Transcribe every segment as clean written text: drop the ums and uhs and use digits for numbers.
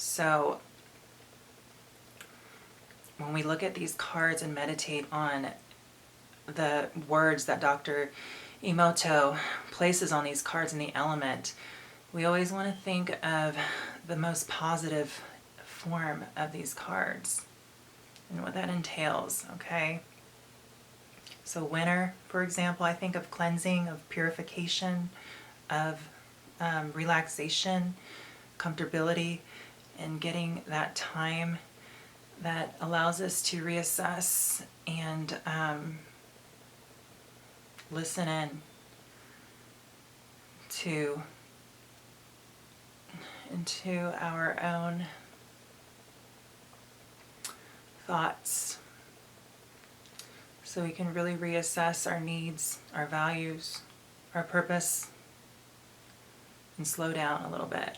So when we look at these cards and meditate on the words that Dr. Emoto places on these cards in the element, we always want to think of the most positive form of these cards and what that entails, okay? So winter, for example, I think of cleansing, of purification, of relaxation, comfortability, and getting that time that allows us to reassess and listen in into our own thoughts, so we can really reassess our needs, our values, our purpose, and slow down a little bit.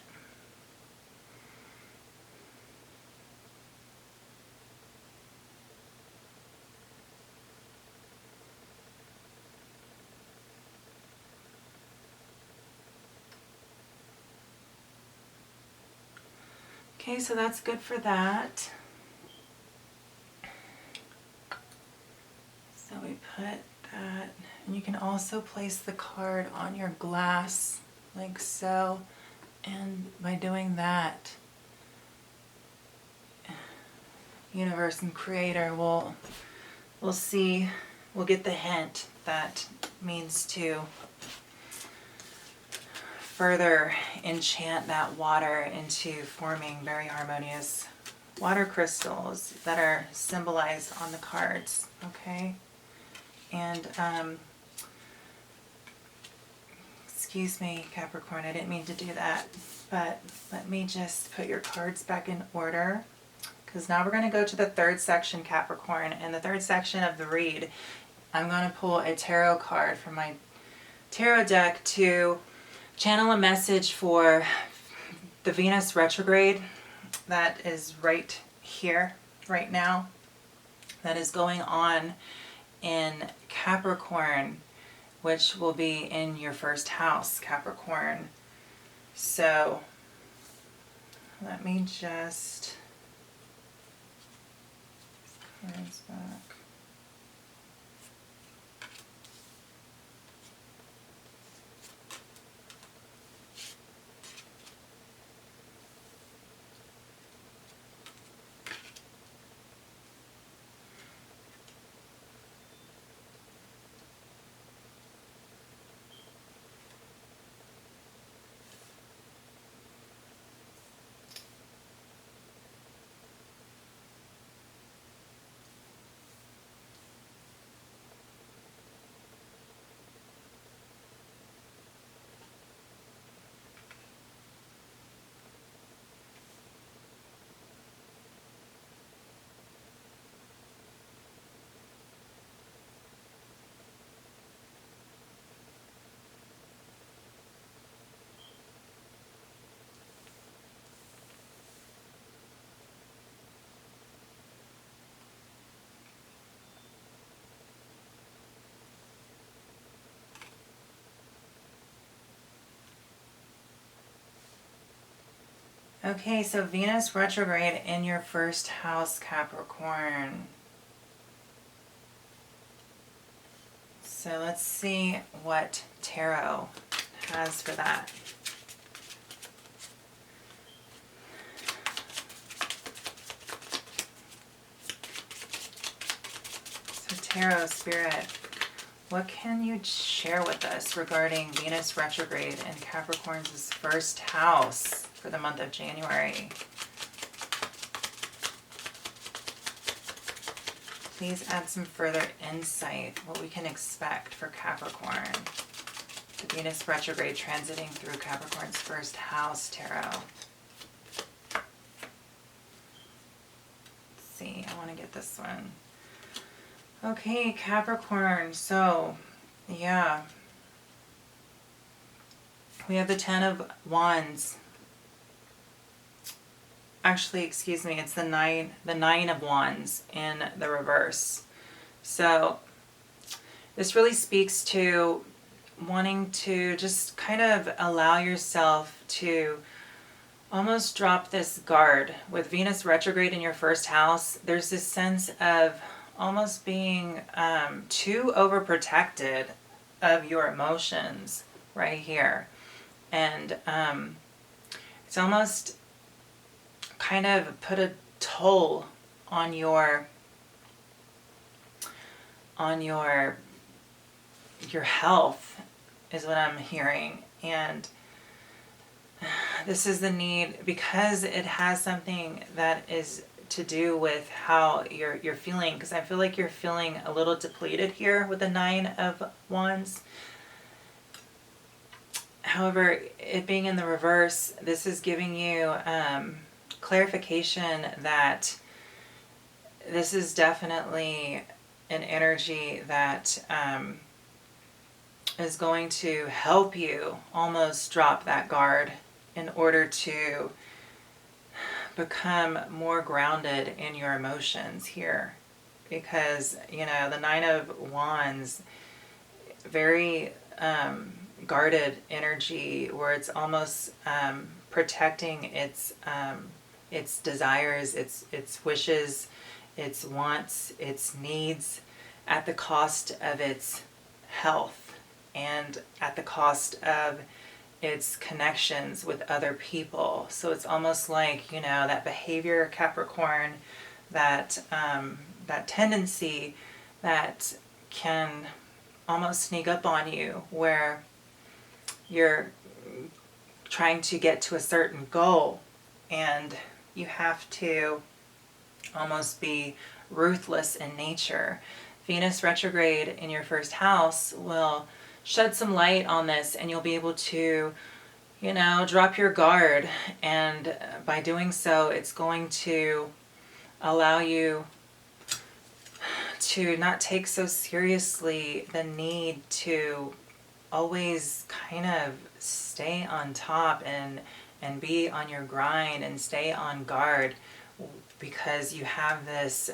Okay, so that's good for that. So we put that, and you can also place the card on your glass like so, and by doing that, universe and creator will see, we'll get the hint that means to further enchant that water into forming very harmonious water crystals that are symbolized on the cards, okay? And excuse me, Capricorn, I didn't mean to do that, but let me just put your cards back in order, because now we're going to go to the third section, Capricorn. And the third section of the read, I'm going to pull a tarot card from my tarot deck to channel a message for the Venus retrograde that is right here, right now, that is going on in Capricorn, which will be in your first house, Capricorn. So let me just cards back. Okay, so Venus retrograde in your first house, Capricorn. So let's see what tarot has for that. So Tarot Spirit, what can you share with us regarding Venus retrograde in Capricorn's first house for the month of January? Please add some further insight, what we can expect for Capricorn. The Venus retrograde transiting through Capricorn's first house, tarot. Let's see, I want to get this one. Okay, Capricorn, so, yeah. We have the Ten of Wands. Actually, excuse me, it's the Nine of Wands in the reverse. So, this really speaks to wanting to just kind of allow yourself to almost drop this guard. With Venus retrograde in your first house, there's this sense of almost being too overprotected of your emotions right here. And it's almost kind of put a toll on your health, is what I'm hearing. And this is the need, because it has something that is to do with how you're feeling, because I feel like you're feeling a little depleted here with the Nine of Wands. However, it being in the reverse, this is giving you clarification that this is definitely an energy that is going to help you almost drop that guard in order to become more grounded in your emotions here. Because, you know, the Nine of Wands, very guarded energy, where it's almost protecting its desires, its wishes, its wants, its needs, at the cost of its health and at the cost of its connections with other people. So it's almost like, you know, that behavior, Capricorn, that that tendency that can almost sneak up on you, where you're trying to get to a certain goal and you have to almost be ruthless in nature. Venus retrograde in your first house will shed some light on this, and you'll be able to, you know, drop your guard. And by doing so, it's going to allow you to not take so seriously the need to always kind of stay on top and be on your grind and stay on guard, because you have this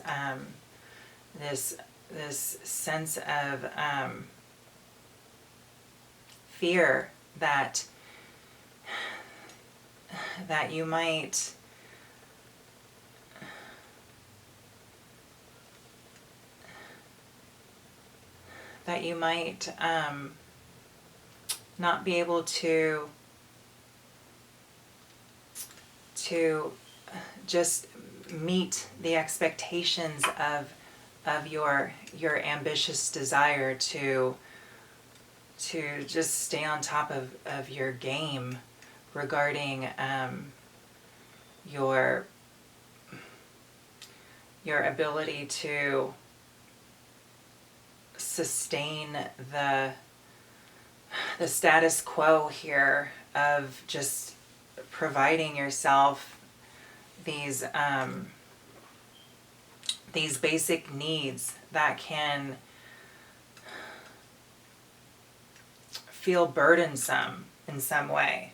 this sense of fear that you might not be able to just meet the expectations of your ambitious desire to just stay on top of your game regarding your ability to sustain the status quo here of just providing yourself these basic needs that can feel burdensome in some way.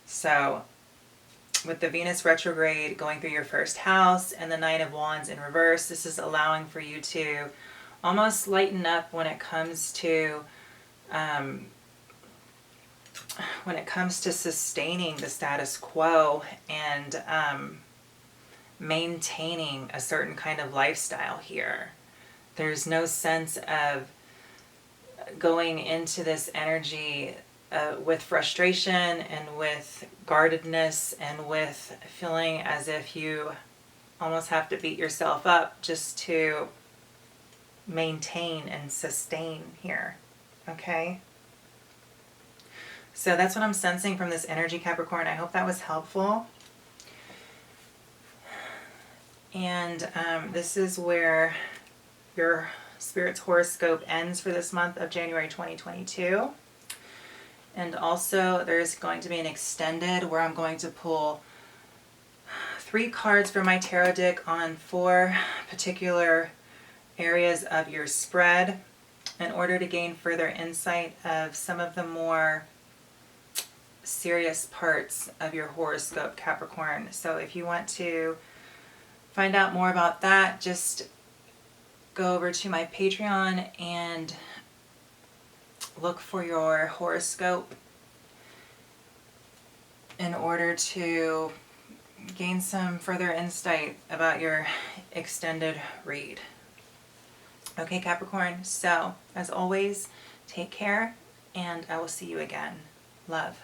So with the Venus retrograde going through your first house and the Nine of Wands in reverse, this is allowing for you to almost lighten up when it comes to sustaining the status quo and maintaining a certain kind of lifestyle here. There's no sense of going into this energy with frustration and with guardedness and with feeling as if you almost have to beat yourself up just to maintain and sustain here. Okay? So that's what I'm sensing from this energy, Capricorn. I hope that was helpful. And this is where your Spirit's horoscope ends for this month of January 2022. And also there's going to be an extended where I'm going to pull 3 cards from my tarot deck on 4 particular areas of your spread in order to gain further insight of some of the more serious parts of your horoscope, Capricorn. So if you want to find out more about that, just go over to my Patreon and look for your horoscope in order to gain some further insight about your extended read. Okay, Capricorn, so as always, take care, and I will see you again. Love.